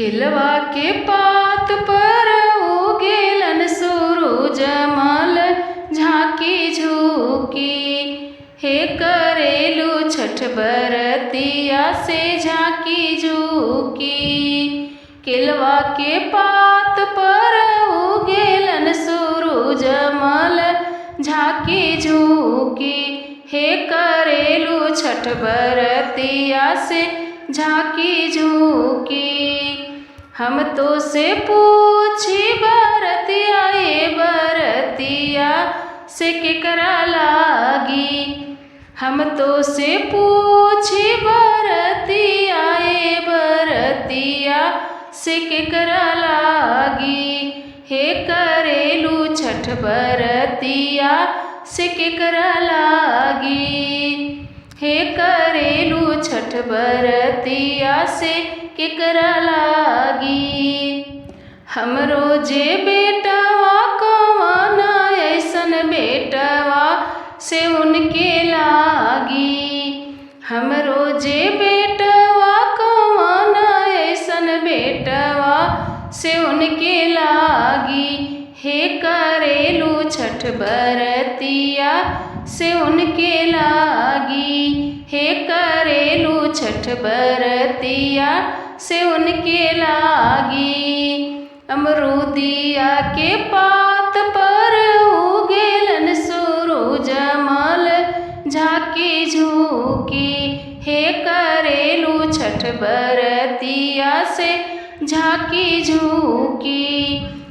केलवा के पात पर उगेलन सूरज मल झाँकी झुकी। हे करेलू छठ बरतिया से झाँकी झुकी। केलवा के पात पर उगेलन सूरज मल झाँकी झुकी। हे करेलू छठ बरतिया से झाँकी झुकी। हम तो से पूछी बरतिया ये बरतिया से केकरा लागी। हम तो से पूछी बरतिया ये बरतिया से केकरा लागी। हे करेलू छठ बरतिया से केकरा लागी। हे करेलू छठ बरतिया से केकरा लागी। हमरो जे बेटवा कवना ऐसन बेटवा से उनके लागी। हमरो जे बेटवा कवना ऐसन बेटवा से उनके लागी। हे करेलू छठ बरतिया से उनके लागी। हे करेलू छठ बरतिया से उनके लागी। अमरूदिया के पात पर उगेलन सूरज मल झाँकी झुकी। हे करेलू छठ बरतिया से झाँकी झुकी।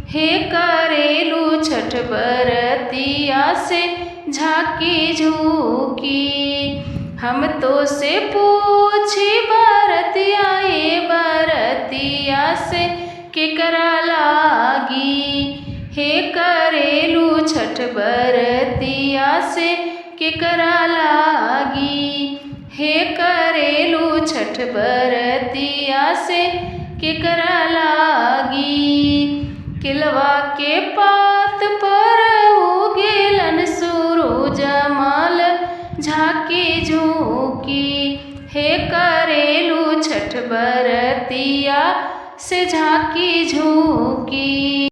हे करेलू छठ बरतिया से झाँकी झुकी। हम तो से पूछी बरतिया ये बरतिया से केकरा लागी। हे करेलू छठ बरतिया से केकरा लागी। हे करेलू छठ बरतिया से केकरा लागी। केलवा के पात पर उगेलन सूरज मल झाँकी झुकी। हे करेलू छठ बरतिया से झाँकी झुकी।